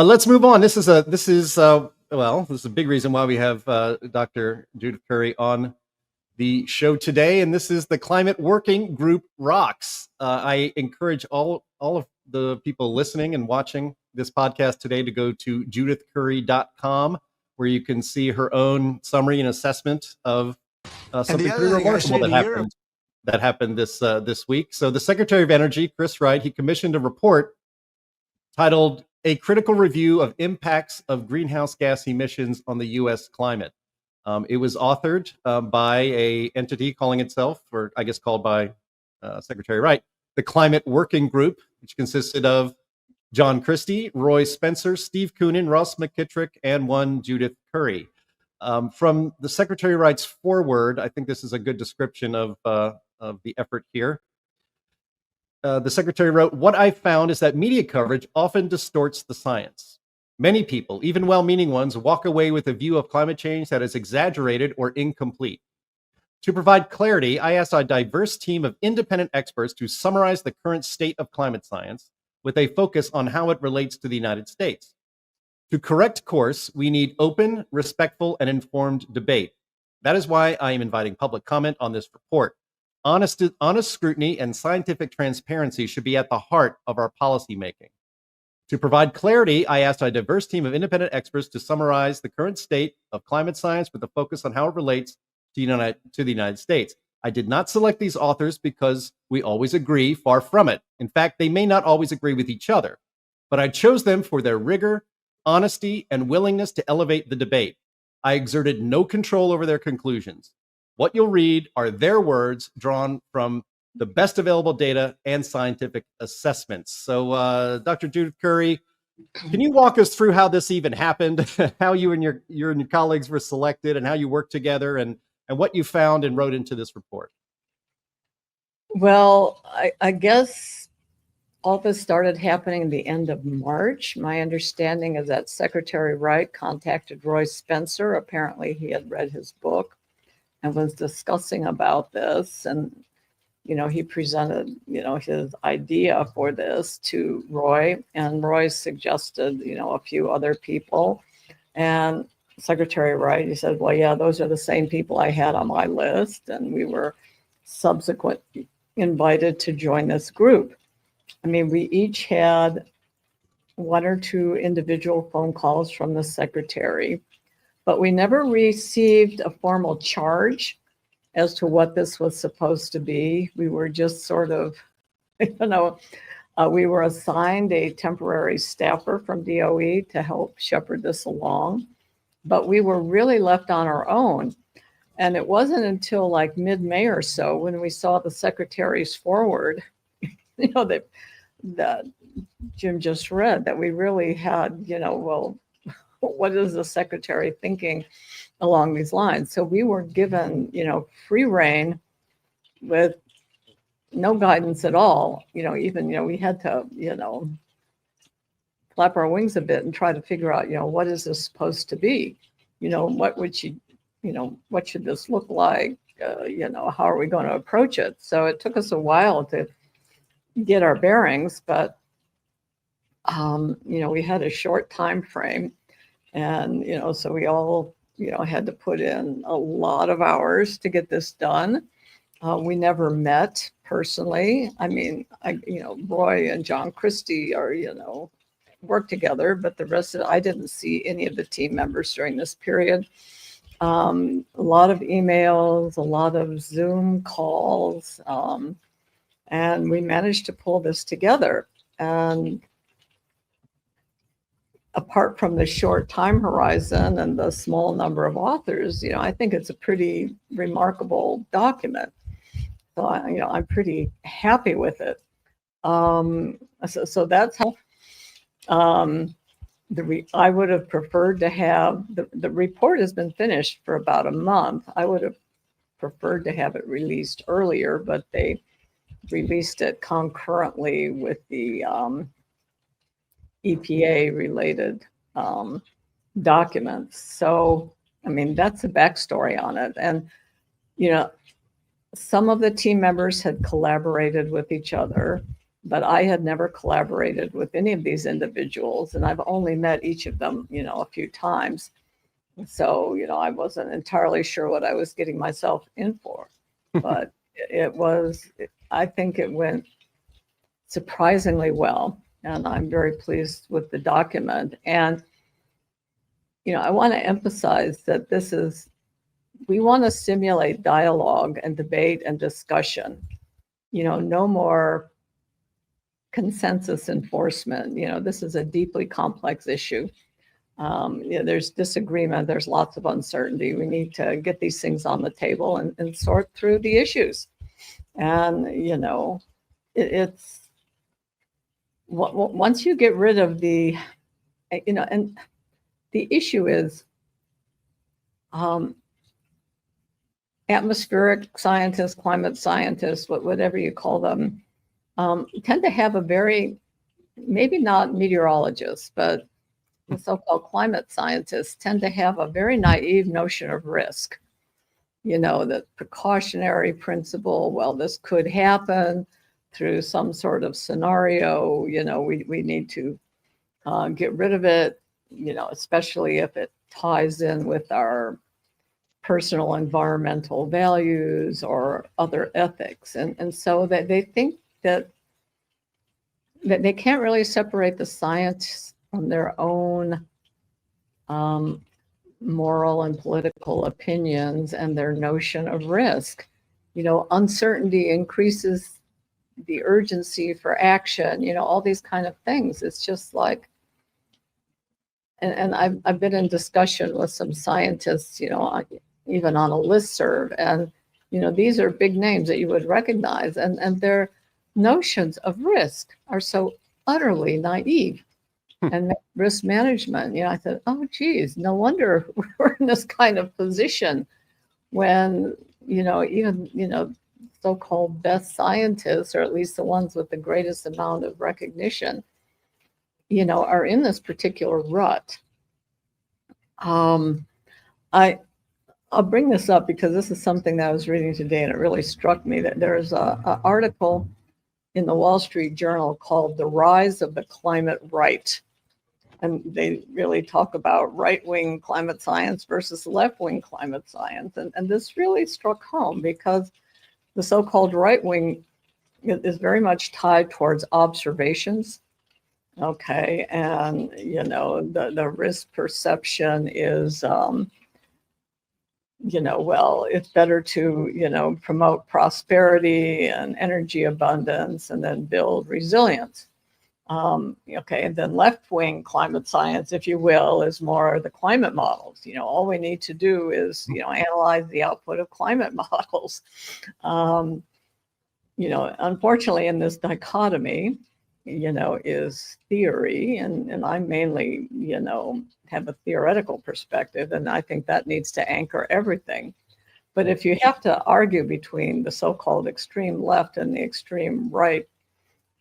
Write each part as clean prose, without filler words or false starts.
Let's move on. This is a big reason why we have Dr. Judith Curry on the show today, and this is the Climate Working Group Rocks. I encourage all of the people listening and watching this podcast today to go to judithcurry.com, where you can see her own summary and assessment of something pretty remarkable that happened this week. So the Secretary of Energy, Chris Wright, he commissioned a report titled "A Critical Review of Impacts of Greenhouse Gas Emissions on the U.S. Climate." It was authored by an entity calling itself, or I guess called by Secretary Wright, the Climate Working Group, which consisted of John Christie, Roy Spencer, Steve Koonin, Ross McKittrick, and one Judith Curry. From the Secretary Wright's foreword, I think this is a good description of the effort here. The Secretary wrote, "What I found is that media coverage often distorts the science. Many people, even well-meaning ones, walk away with a view of climate change that is exaggerated or incomplete. To provide clarity, I asked a diverse team of independent experts to summarize the current state of climate science with a focus on how it relates to the United States. To correct course, we need open, respectful, and informed debate. That is why I am inviting public comment on this report. Honest scrutiny and scientific transparency should be at the heart of our policymaking. To provide clarity, I asked a diverse team of independent experts to summarize the current state of climate science with a focus on how it relates to the United States. I did not select these authors because we always agree, far from it. In fact, they may not always agree with each other, but I chose them for their rigor, honesty, and willingness to elevate the debate. I exerted no control over their conclusions. What you'll read are their words drawn from the best available data and scientific assessments." So, Dr. Judith Curry, can you walk us through how this even happened, how you and your colleagues were selected, and how you worked together, and what you found and wrote into this report? Well, I guess all this started happening at the end of March. My understanding is that Secretary Wright contacted Roy Spencer. Apparently, he had read his book and was discussing about this, and he presented, his idea for this to Roy, and Roy suggested, a few other people. And Secretary Wright, he said, well, yeah, those are the same people I had on my list. And we were subsequently invited to join this group. I mean, we each had one or two individual phone calls from the secretary, but we never received a formal charge as to what this was supposed to be. We were just sort of, we were assigned a temporary staffer from DOE to help shepherd this along, but we were really left on our own. And it wasn't until like mid-May or so when we saw the secretary's foreword, that Jim just read, that we really had, well, what is the secretary thinking along these lines? So we were given, free rein with no guidance at all. Even, we had to, flap our wings a bit and try to figure out, what is this supposed to be? What would she, what should this look like? How are we going to approach it? So it took us a while to get our bearings, but, we had a short time frame. And, so we all, had to put in a lot of hours to get this done. We never met personally. I mean, Roy and John Christie are, work together, but the rest of it, I didn't see any of the team members during this period. A lot of emails, a lot of Zoom calls, and we managed to pull this together. And apart from the short time horizon and the small number of authors, I think it's a pretty remarkable document. So, I'm pretty happy with it. So that's how I would have preferred to have, the report has been finished for about a month. I would have preferred to have it released earlier, but they released it concurrently with the EPA related documents. So, I mean, that's the backstory on it. And, some of the team members had collaborated with each other. but I had never collaborated with any of these individuals, and I've only met each of them, a few times. So, I wasn't entirely sure what I was getting myself in for, but I think it went surprisingly well, and I'm very pleased with the document. And, I want to emphasize that we want to stimulate dialogue and debate and discussion, no more consensus enforcement. This is a deeply complex issue. There's disagreement, there's lots of uncertainty. We need to get these things on the table and sort through the issues. And, it's once you get rid of and the issue is atmospheric scientists, climate scientists, whatever you call them, tend to have a very, maybe not meteorologists, but the so-called climate scientists tend to have a very naive notion of risk. The precautionary principle, well, this could happen through some sort of scenario, we need to get rid of it, especially if it ties in with our personal environmental values or other ethics. And so that they think that they can't really separate the science from their own moral and political opinions and their notion of risk. Uncertainty increases the urgency for action, all these kind of things. It's just like, and I've been in discussion with some scientists, even on a listserv, and, these are big names that you would recognize, and their notions of risk are so utterly naive. And risk management, I thought, oh, geez, no wonder we're in this kind of position when, even, so-called best scientists, or at least the ones with the greatest amount of recognition, are in this particular rut. I'll bring this up because this is something that I was reading today, and it really struck me that there's an article in the Wall Street Journal called "The Rise of the Climate Right." And they really talk about right-wing climate science versus left-wing climate science. And this really struck home because the so-called right-wing is very much tied towards observations. Okay. And, the risk perception is, well, it's better to, promote prosperity and energy abundance and then build resilience. Okay, and then left-wing climate science, if you will, is more the climate models. All we need to do is, analyze the output of climate models. Unfortunately, in this dichotomy, is theory, and I mainly, have a theoretical perspective, and I think that needs to anchor everything. But if you have to argue between the so-called extreme left and the extreme right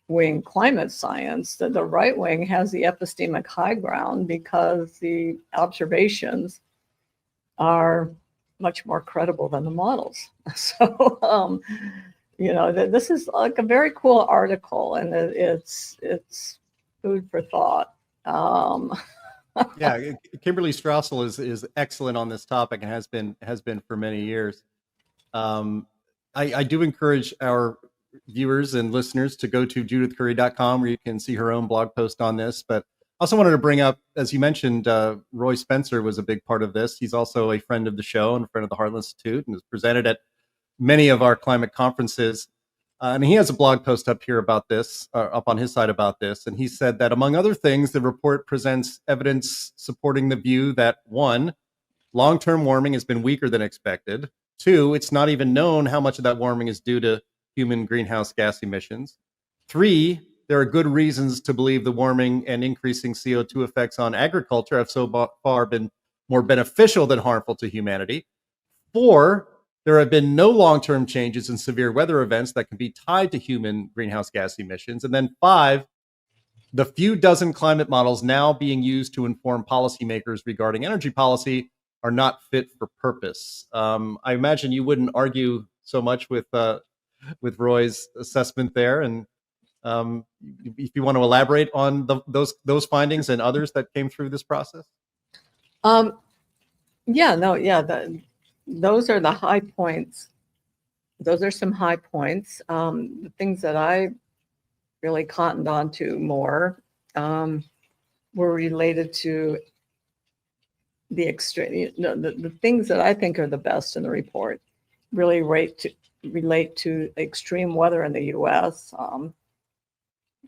wing climate science, that the right wing has the epistemic high ground because the observations are much more credible than the models. So, this is like a very cool article, and it's food for thought. Yeah, Kimberly Strassel is excellent on this topic and has been for many years. I do encourage our viewers and listeners to go to judithcurry.com where you can see her own blog post on this. But I also wanted to bring up, as you mentioned, Roy Spencer was a big part of this. He's also a friend of the show and a friend of the Heartland Institute and has presented at many of our climate conferences. And he has a blog post up here about this, up on his site about this. And he said that, among other things, the report presents evidence supporting the view that, 1, long-term warming has been weaker than expected. 2, it's not even known how much of that warming is due to human greenhouse gas emissions. 3, there are good reasons to believe the warming and increasing CO2 effects on agriculture have so far been more beneficial than harmful to humanity. 4, there have been no long-term changes in severe weather events that can be tied to human greenhouse gas emissions. And then 5, the few dozen climate models now being used to inform policymakers regarding energy policy are not fit for purpose. I imagine you wouldn't argue so much with Roy's assessment there. And If you want to elaborate on those findings and others that came through this process. Those are the high points. Those are some high points. The things that I really cottoned on to more were related to the extreme, the things that I think are the best in the report really relate to extreme weather in the U.S.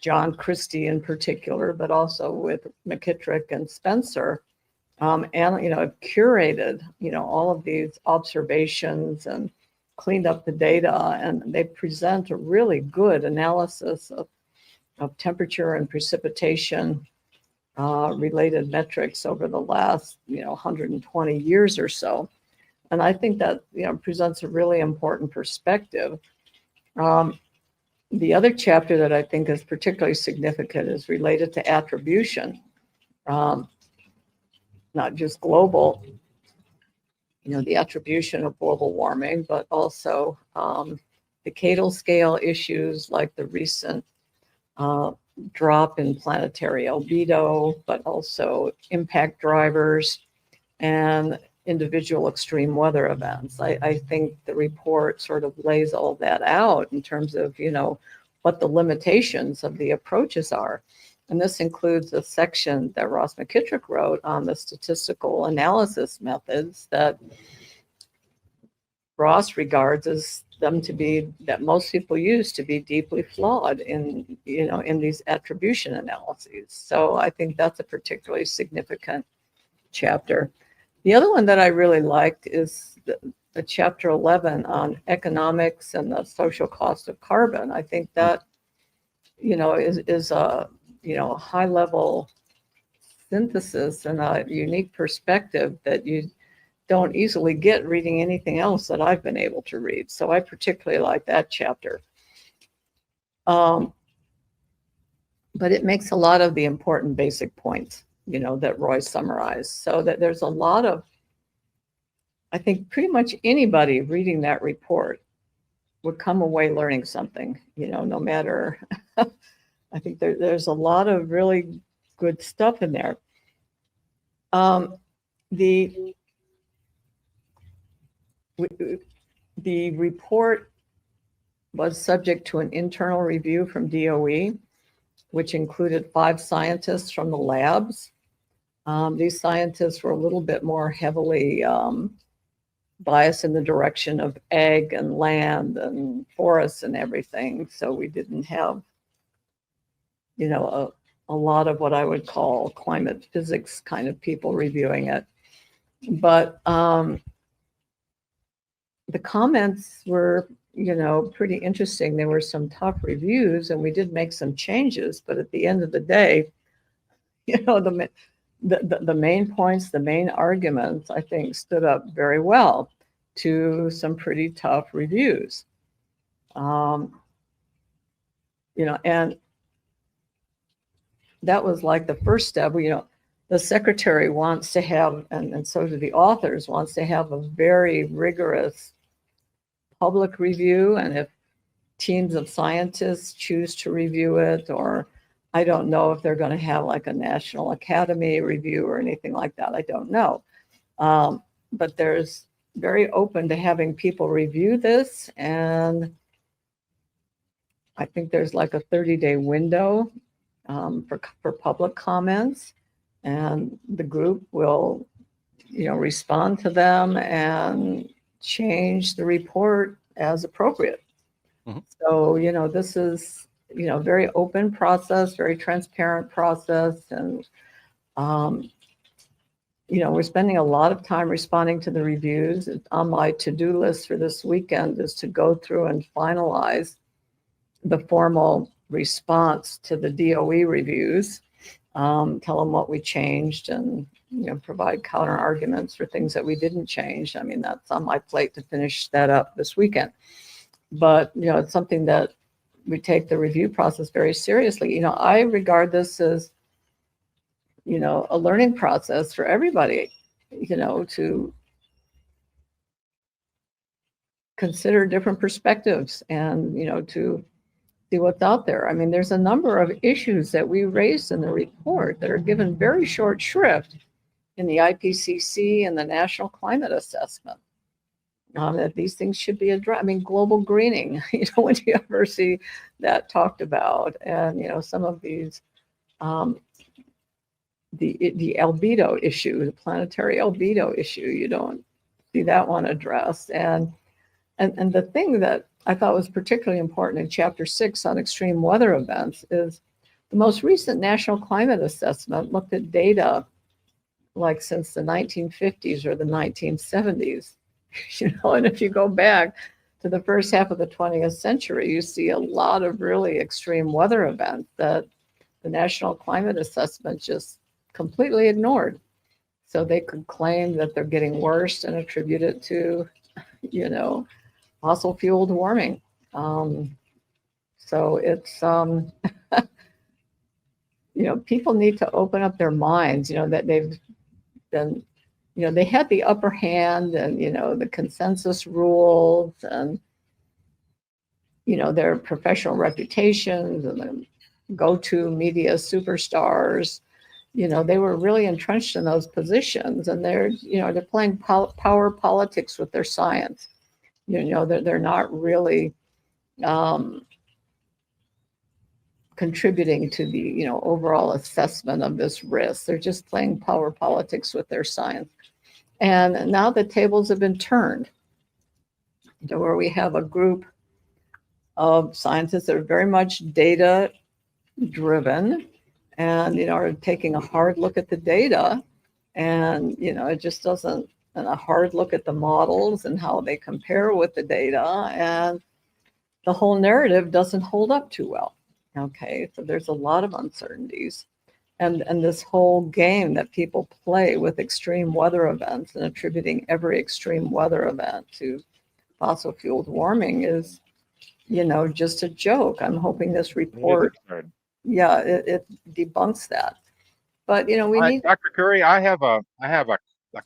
John Christie in particular, but also with McKittrick and Spencer, and have curated all of these observations and cleaned up the data, and they present a really good analysis of temperature and precipitation related metrics over the last 120 years or so. And I think that presents a really important perspective. The other chapter that I think is particularly significant is related to attribution, not just global, the attribution of global warming, but also decadal scale issues like the recent drop in planetary albedo, but also impact drivers and individual extreme weather events. I think the report sort of lays all that out in terms of, what the limitations of the approaches are. And this includes a section that Ross McKittrick wrote on the statistical analysis methods that Ross regards as them to be, that most people use to be deeply flawed in these attribution analyses. So I think that's a particularly significant chapter. The other one that I really liked is the chapter 11 on economics and the social cost of carbon. I think that, is a, high level synthesis and a unique perspective that you don't easily get reading anything else that I've been able to read. So I particularly like that chapter. But it makes a lot of the important basic points, that Roy summarized. So that there's a lot of, I think pretty much anybody reading that report would come away learning something, no matter, I think there's a lot of really good stuff in there. The report was subject to an internal review from DOE, which included 5 scientists from the labs. These scientists were a little bit more heavily biased in the direction of ag and land and forests and everything. So we didn't have, a lot of what I would call climate physics kind of people reviewing it. But the comments were, pretty interesting. There were some tough reviews and we did make some changes, but at the end of the day, the main points, the main arguments, I think stood up very well to some pretty tough reviews. And that was like the first step. The secretary wants to have, and so do the authors, wants to have a very rigorous public review. And if teams of scientists choose to review it, or I don't know if they're going to have like a National Academy review or anything like that. I don't know. But there's very open to having people review this. And I think there's like a 30-day window for public comments, and the group will, respond to them and change the report as appropriate. Mm-hmm. So, this is, very open process, very transparent process. And, we're spending a lot of time responding to the reviews. On my to-do list for this weekend is to go through and finalize the formal response to the DOE reviews, tell them what we changed and, provide counter arguments for things that we didn't change. I mean, that's on my plate to finish that up this weekend. But, it's something that we take the review process very seriously. I regard this as, a learning process for everybody, to consider different perspectives and, to see what's out there. I mean, there's a number of issues that we raised in the report that are given very short shrift in the IPCC and the National Climate Assessment. That these things should be addressed. I mean, global greening, when do you ever see that talked about? And, some of these, the albedo issue, the planetary albedo issue, you don't see that one addressed. And the thing that I thought was particularly important in Chapter 6 on extreme weather events is the most recent National Climate Assessment looked at data like since the 1950s or the 1970s. And if you go back to the first half of the 20th century, you see a lot of really extreme weather events that the National Climate Assessment just completely ignored. So they could claim that they're getting worse and attribute it to, fossil fueled warming. So it's, people need to open up their minds, that they've been, they had the upper hand and, the consensus rules and, their professional reputations and the go-to media superstars, they were really entrenched in those positions, and they're playing power politics with their science. They're not really contributing to the overall assessment of this risk. They're just playing power politics with their science. And now the tables have been turned to where we have a group of scientists that are very much data driven and are taking a hard look at the data, and it just doesn't, and a hard look at the models and how they compare with the data, and the whole narrative doesn't hold up too well. Okay, so there's a lot of uncertainties, and this whole game that people play with extreme weather events and attributing every extreme weather event to fossil fueled warming is, just a joke. I'm hoping this report, it debunks that. But we need. Dr. Curry, I have a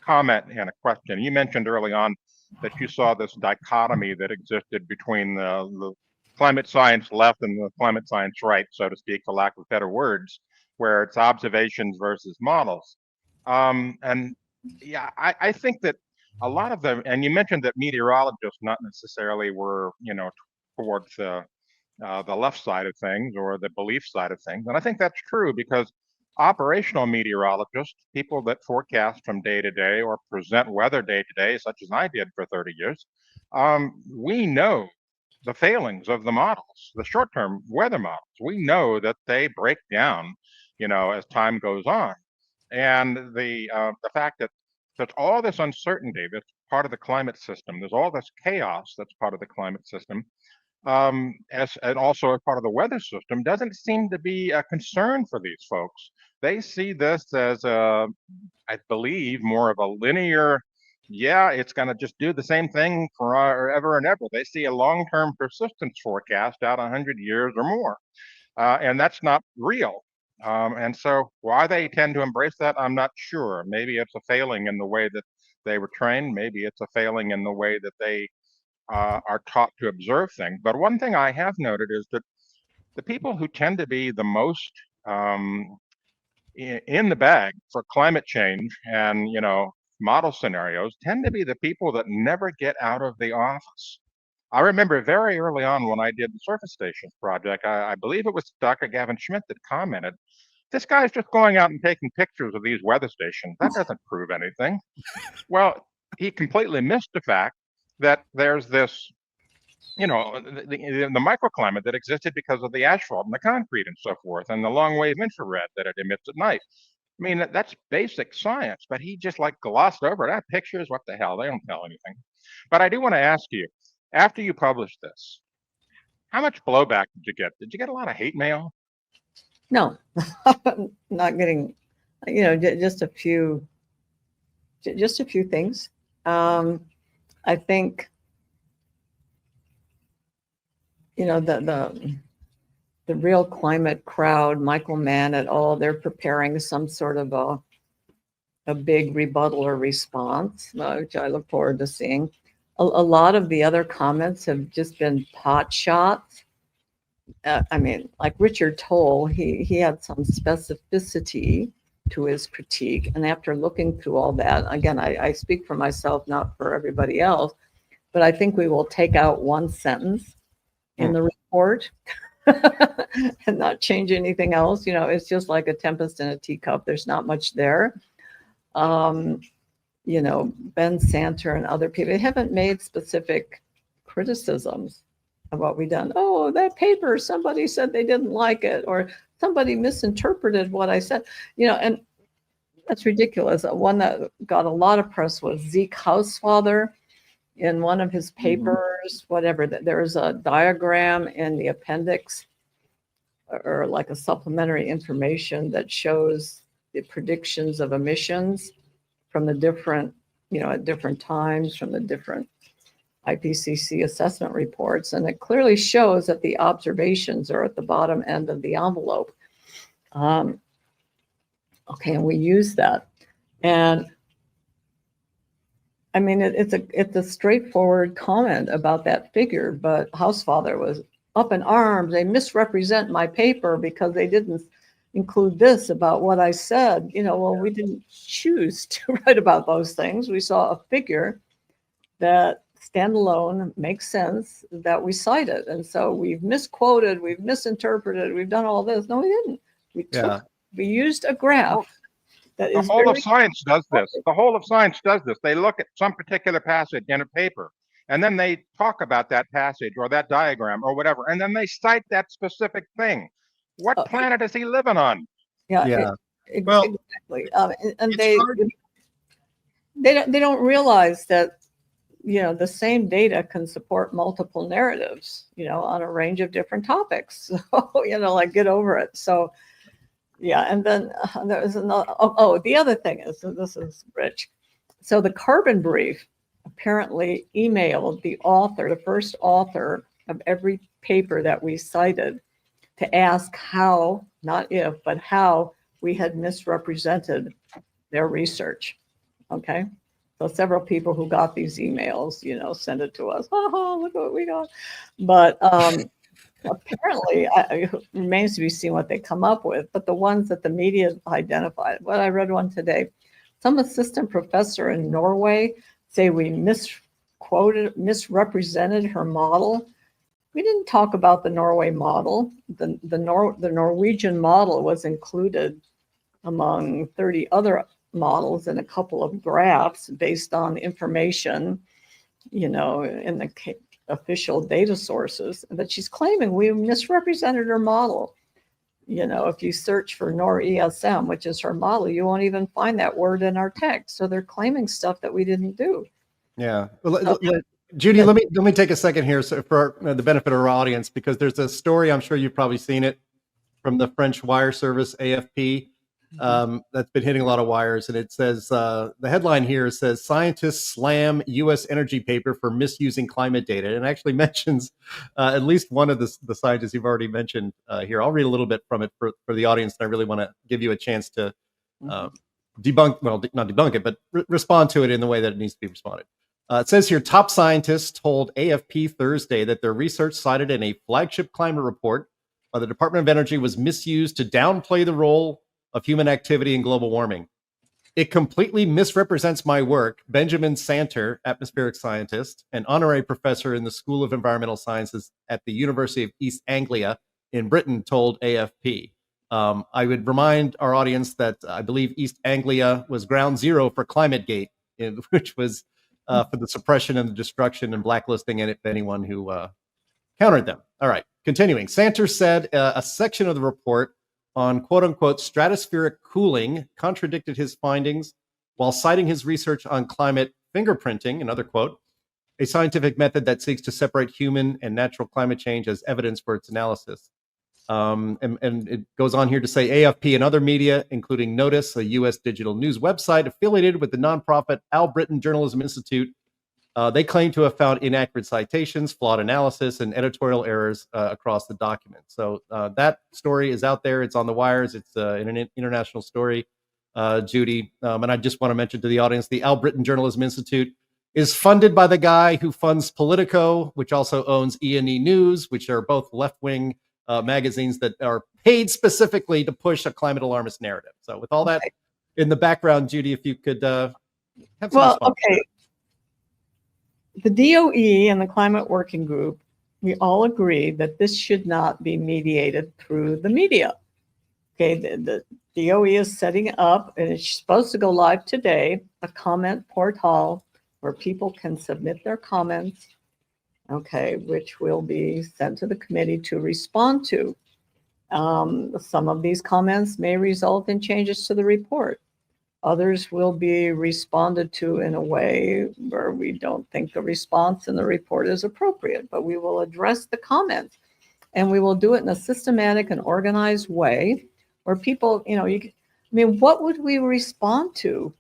comment and a question. You mentioned early on that you saw this dichotomy that existed between the climate science left and the climate science right, so to speak, for lack of better words, where it's observations versus models. And yeah, I think that a lot of them, and you mentioned that meteorologists not necessarily were, towards the left side of things or the belief side of things. And I think that's true because operational meteorologists, people that forecast from day to day or present weather day to day, such as I did for 30 years, we know the failings of the models, the short-term weather models. We know that they break down, as time goes on. And the fact that there's all this uncertainty that's part of the climate system, there's all this chaos that's part of the climate system, and also as part of the weather system, doesn't seem to be a concern for these folks. They see this as, I believe, more of a linear, it's going to just do the same thing forever and ever. They see a long-term persistence forecast out 100 years or more, and that's not real. And so why they tend to embrace that, I'm not sure. Maybe it's a failing in the way that they were trained. Maybe it's a failing in the way that they are taught to observe things. But one thing I have noted is that the people who tend to be the most in the bag for climate change and, model scenarios tend to be the people that never get out of the office. I remember very early on when I did the surface stations project, I believe it was Dr. Gavin Schmidt that commented, this guy's just going out and taking pictures of these weather stations. That doesn't prove anything. Well, he completely missed the fact that there's this, the microclimate that existed because of the asphalt and the concrete and so forth, and the long wave infrared that it emits at night. I mean, that's basic science, but he just glossed over it. Pictures, what the hell? They don't tell anything. But I do want to ask you, after you published this, how much blowback did you get? Did you get a lot of hate mail? No, not getting, just a few things. I think, the real climate crowd, Michael Mann et al., they're preparing some sort of a big rebuttal or response, which I look forward to seeing. A lot of the other comments have just been pot shots I mean, like Richard Toll, he had some specificity to his critique. And after looking through all that, again, I speak for myself, not for everybody else, but I think we will take out one sentence in the report and not change anything else. You know, it's just like a tempest in a teacup. There's not much there. You know, Ben Santer and other people, they haven't made specific criticisms of what we've done. Oh, that paper, somebody said they didn't like it, or somebody misinterpreted what I said, you know, and that's ridiculous. One that got a lot of press was Zeke Hausfather in one of his papers, whatever, that there's a diagram in the appendix or like a supplementary information that shows the predictions of emissions from the different, you know, at different times from the different IPCC assessment reports. And it clearly shows that the observations are at the bottom end of the envelope. Okay, and we use that. And I mean, it's a straightforward comment about that figure, but Hausfather was up in arms. They misrepresent my paper because they didn't include this about what I said. You know, well, we didn't choose to write about those things. We saw a figure that standalone makes sense that we cited. And so we've misquoted, we've misinterpreted, we've done all this. No, we didn't. We used a graph. The whole of science does this. The whole of science does this. They look at some particular passage in a paper, and then they talk about that passage or that diagram or whatever, and then they cite that specific thing. What planet is he living on? Yeah. Exactly. And they don't realize that, you know, the same data can support multiple narratives, you know, on a range of different topics. So, you know, like, get over it. So, yeah. And then there was another, the other thing is, so this is Rich. So the carbon brief apparently emailed the author, the first author of every paper that we cited, to ask how, not if, but how we had misrepresented their research. Okay. So several people who got these emails, you know, send it to us. Oh, look what we got. But apparently, it remains to be seen what they come up with. But the ones that the media identified, well, I read one today. Some assistant professor in Norway say we misrepresented her model. We didn't talk about the Norway model. The Norwegian model was included among 30 other models and a couple of graphs based on information, you know, in the official data sources. But she's claiming we misrepresented her model. You know, if you search for NOR-ESM, which is her model, you won't even find that word in our text. So they're claiming stuff that we didn't do. Yeah. Well, Judy, let me take a second here for the benefit of our audience, because there's a story, I'm sure you've probably seen it, from the French wire service AFP that's been hitting a lot of wires. And it says, the headline here says, "Scientists slam U.S. energy paper for misusing climate data." And it actually mentions at least one of the scientists you've already mentioned here. I'll read a little bit from it for the audience. And I really want to give you a chance to debunk, well, not debunk it, but respond to it in the way that it needs to be responded. It says here, top scientists told AFP Thursday that their research cited in a flagship climate report by the Department of Energy was misused to downplay the role of human activity in global warming. "It completely misrepresents my work," Benjamin Santer, atmospheric scientist and honorary professor in the School of Environmental Sciences at the University of East Anglia in Britain, told AFP. I would remind our audience that I believe East Anglia was ground zero for ClimateGate, which was for the suppression and the destruction and blacklisting anyone who countered them. All right, continuing. Santer said a section of the report on quote-unquote stratospheric cooling contradicted his findings while citing his research on climate fingerprinting, another quote, a scientific method that seeks to separate human and natural climate change as evidence for its analysis. And it goes on here to say AFP and other media, including Notice, a U.S. digital news website affiliated with the nonprofit Albritton Journalism Institute, they claim to have found inaccurate citations, flawed analysis, and editorial errors across the document. So that story is out there. It's on the wires. It's an international story, Judy. And I just want to mention to the audience, the Albritton Journalism Institute is funded by the guy who funds Politico, which also owns E&E News, which are both left-wing magazines that are paid specifically to push a climate alarmist narrative. So with all that in the background, Judy, if you could have some Well, response. okay. The DOE and the Climate Working Group, we all agree that this should not be mediated through the media. Okay, the DOE is setting up, and it's supposed to go live today, a comment portal where people can submit their comments, okay, which will be sent to the committee to respond to. Some of these comments may result in changes to the report. Others will be responded to in a way where we don't think the response in the report is appropriate, but we will address the comments, and we will do it in a systematic and organized way where people, what would we respond to,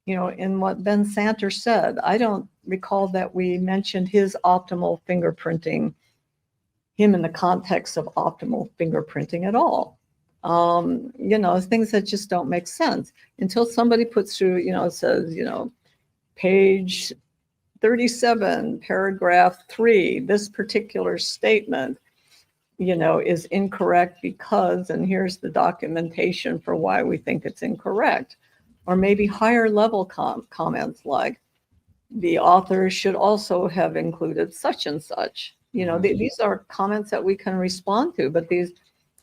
in what Ben Santer said? I don't recall that we mentioned his optimal fingerprinting, him in the context of optimal fingerprinting at all. Things that just don't make sense until somebody puts through, it says, page 37, paragraph 3, this particular statement, is incorrect because, and here's the documentation for why we think it's incorrect. Or maybe higher level comments like the author should also have included such and such. These are comments that we can respond to, but these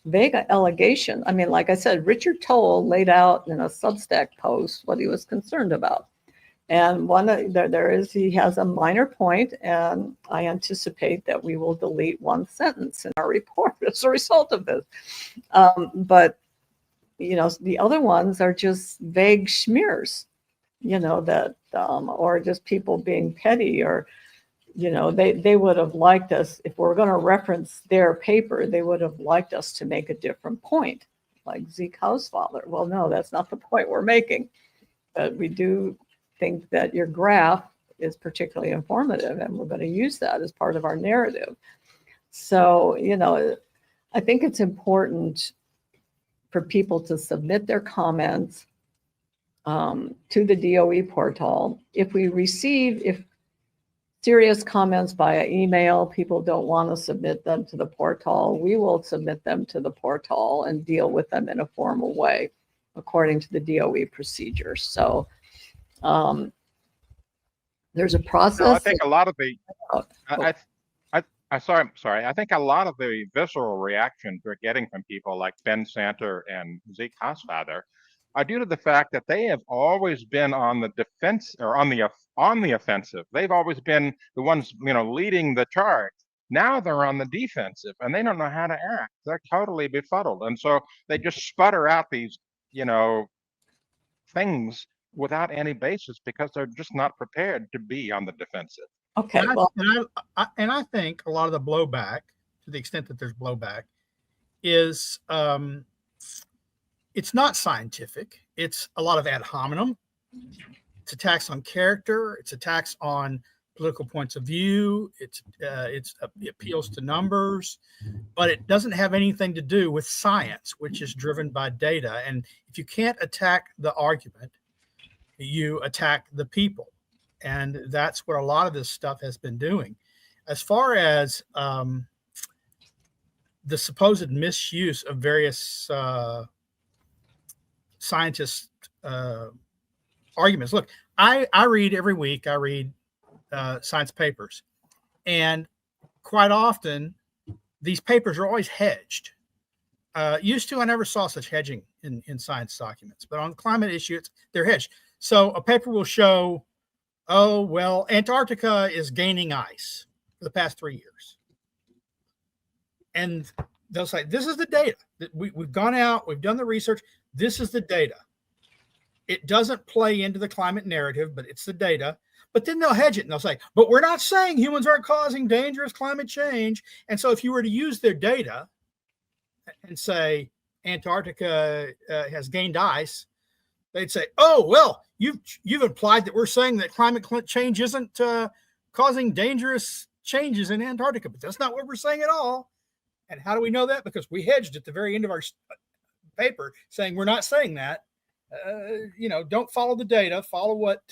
vague allegations, like I said, Richard Toll laid out in a Substack post what he was concerned about. And he has a minor point, and I anticipate that we will delete one sentence in our report as a result of this. But the other ones are just vague smears, or just people being petty, or, they would have liked us, if we're going to reference their paper, they would have liked us to make a different point, like Zeke Hausfather. Well, no, that's not the point we're making. But we do think that your graph is particularly informative, and we're going to use that as part of our narrative. So, I think it's important for people to submit their comments to the DOE portal. If serious comments via email, people don't want to submit them to the portal, we will submit them to the portal and deal with them in a formal way according to the DOE procedure. So there's a process. No, I think a lot of the, I think a lot of the visceral reactions we're getting from people like Ben Santer and Zeke Hausfather are due to the fact that they have always been on the defense, or on the offensive. They've always been the ones, leading the charge. Now they're on the defensive, and they don't know how to act. They're totally befuddled, and so they just sputter out these, things without any basis because they're just not prepared to be on the defensive. Okay. And I think a lot of the blowback, to the extent that there's blowback, is it's not scientific. It's a lot of ad hominem. It's attacks on character. It's attacks on political points of view. It appeals to numbers, but it doesn't have anything to do with science, which is driven by data. And if you can't attack the argument, you attack the people. And that's what a lot of this stuff has been doing. As far as the supposed misuse of various scientists' arguments. Look, I read every week, I read science papers. And quite often, these papers are always hedged. Used to, I never saw such hedging in science documents. But on the climate issue, they're hedged. So a paper will show, oh, well, Antarctica is gaining ice for the past 3 years. And they'll say, this is the data. We've gone out, we've done the research. This is the data. It doesn't play into the climate narrative, but it's the data. But then they'll hedge it and they'll say, but we're not saying humans aren't causing dangerous climate change. And so if you were to use their data and say Antarctica has gained ice, they'd say, oh, well, you've implied that we're saying that climate change isn't causing dangerous changes in Antarctica, but that's not what we're saying at all. And how do we know that? Because we hedged at the very end of our paper saying we're not saying that. Don't follow the data, follow what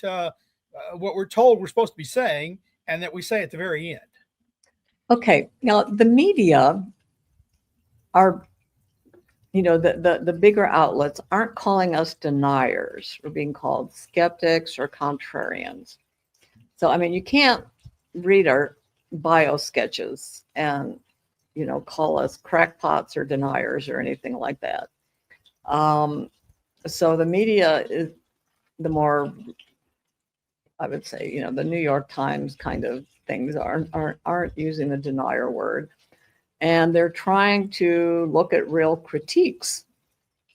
we're told we're supposed to be saying, and that we say at the very end. Okay, now the media our, the bigger outlets aren't calling us deniers. We're being called skeptics or contrarians. So, I mean, you can't read our bio sketches and, call us crackpots or deniers or anything like that. So the media is the more, I would say, the New York Times kind of things aren't using the denier word. And they're trying to look at real critiques.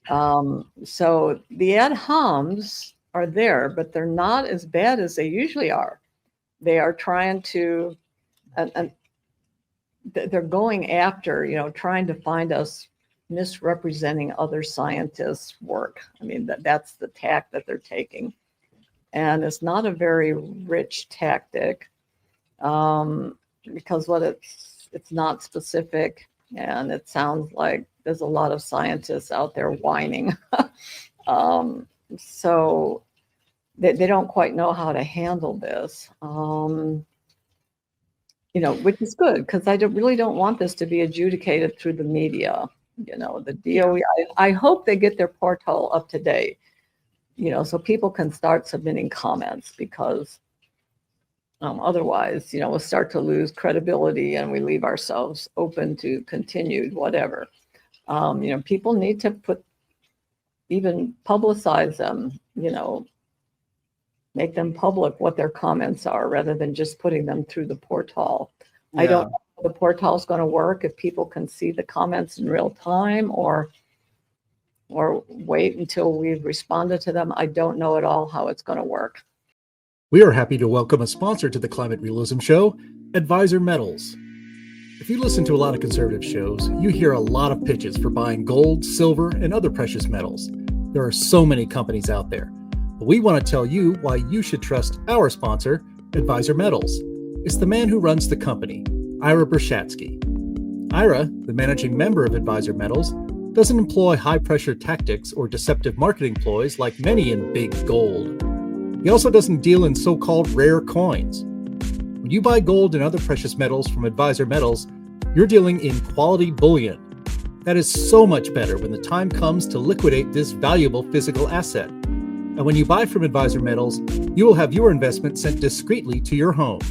So the ad homs are there, but they're not as bad as they usually are. They are trying to, and they're going after, trying to find us misrepresenting other scientists' work. I mean, that's the tack that they're taking. And it's not a very rich tactic because it's not specific, and it sounds like there's a lot of scientists out there whining. So they don't quite know how to handle this, which is good because I really don't want this to be adjudicated through the media. The DOE, I hope they get their portal up to date, so people can start submitting comments because otherwise, we'll start to lose credibility and we leave ourselves open to continued whatever. People need to even publicize them, make them public what their comments are rather than just putting them through the portal. Yeah. I don't know if the portal is going to work if people can see the comments in real time or wait until we've responded to them. I don't know at all how it's going to work. We are happy to welcome a sponsor to the Climate Realism Show, Advisor Metals. If you listen to a lot of conservative shows, you hear a lot of pitches for buying gold, silver, and other precious metals. There are so many companies out there. But we want to tell you why you should trust our sponsor, Advisor Metals. It's the man who runs the company, Ira Bershatsky. Ira, the managing member of Advisor Metals, doesn't employ high-pressure tactics or deceptive marketing ploys like many in big gold. He also doesn't deal in so-called rare coins. When you buy gold and other precious metals from Advisor Metals, you're dealing in quality bullion. That is so much better when the time comes to liquidate this valuable physical asset. And when you buy from Advisor Metals, you will have your investment sent discreetly to your home.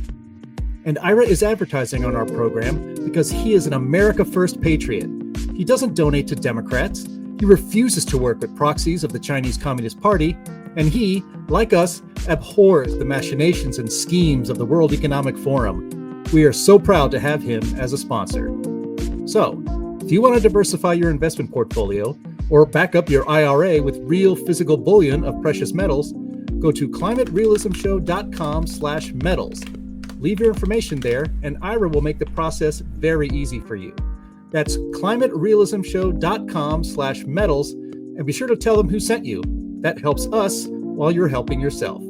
And Ira is advertising on our program because he is an America First patriot. He doesn't donate to Democrats. He refuses to work with proxies of the Chinese Communist Party. And he, like us, abhors the machinations and schemes of the World Economic Forum. We are so proud to have him as a sponsor. So, if you want to diversify your investment portfolio or back up your IRA with real physical bullion of precious metals, go to climaterealismshow.com/metals. Leave your information there, and Ira will make the process very easy for you. That's climaterealismshow.com/metals, and be sure to tell them who sent you. That helps us while you're helping yourself.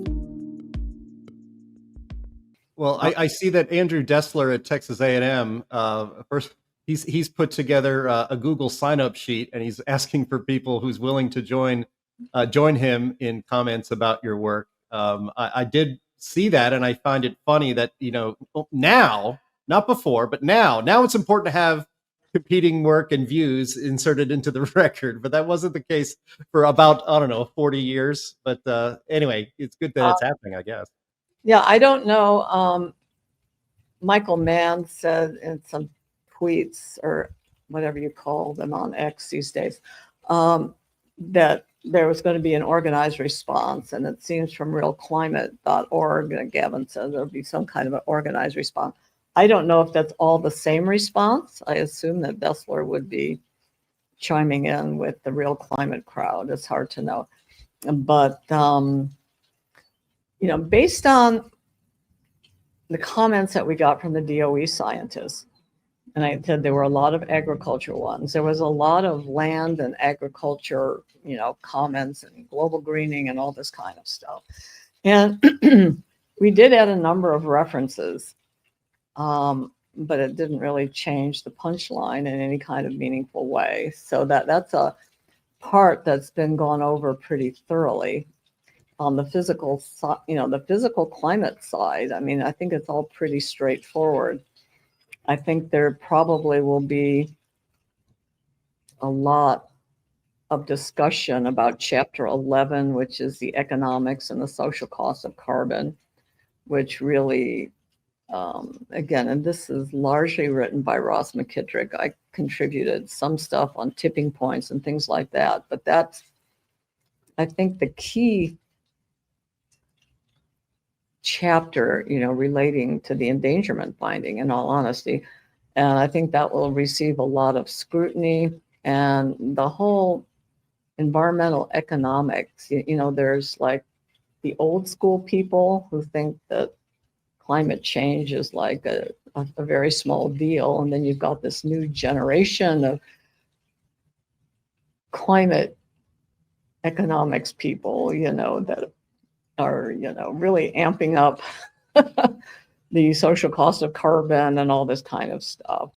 Well, I see that Andrew Dessler at Texas A&M, first he's put together a Google sign-up sheet, and he's asking for people who's willing to join him in comments about your work. I did see that, and I find it funny that now, not before, but now it's important to have competing work and views inserted into the record, but that wasn't the case for about 40 years. But anyway, it's good that it's happening, I guess. Yeah, I don't know. Michael Mann said in some tweets or whatever you call them on X these days, that there was going to be an organized response, and it seems from realclimate.org, Gavin said there'll be some kind of an organized response. I don't know if that's all the same response. I assume that Dessler would be chiming in with the Real Climate crowd. It's hard to know. But, based on the comments that we got from the DOE scientists, and I said there were a lot of agriculture ones. There was a lot of land and agriculture, comments and global greening and all this kind of stuff. And we did add a number of references. But it didn't really change the punchline in any kind of meaningful way. So that's a part that's been gone over pretty thoroughly. On the physical the physical climate side, I mean, I think it's all pretty straightforward. I think there probably will be a lot of discussion about Chapter 11, which is the economics and the social cost of carbon, which really, again, and this is largely written by Ross McKittrick. I contributed some stuff on tipping points and things like that, but that's, I think, the key chapter, relating to the endangerment finding, in all honesty. And I think that will receive a lot of scrutiny, and the whole environmental economics, there's like the old school people who think that climate change is like a very small deal. And then you've got this new generation of climate economics people, that are, really amping up the social cost of carbon and all this kind of stuff.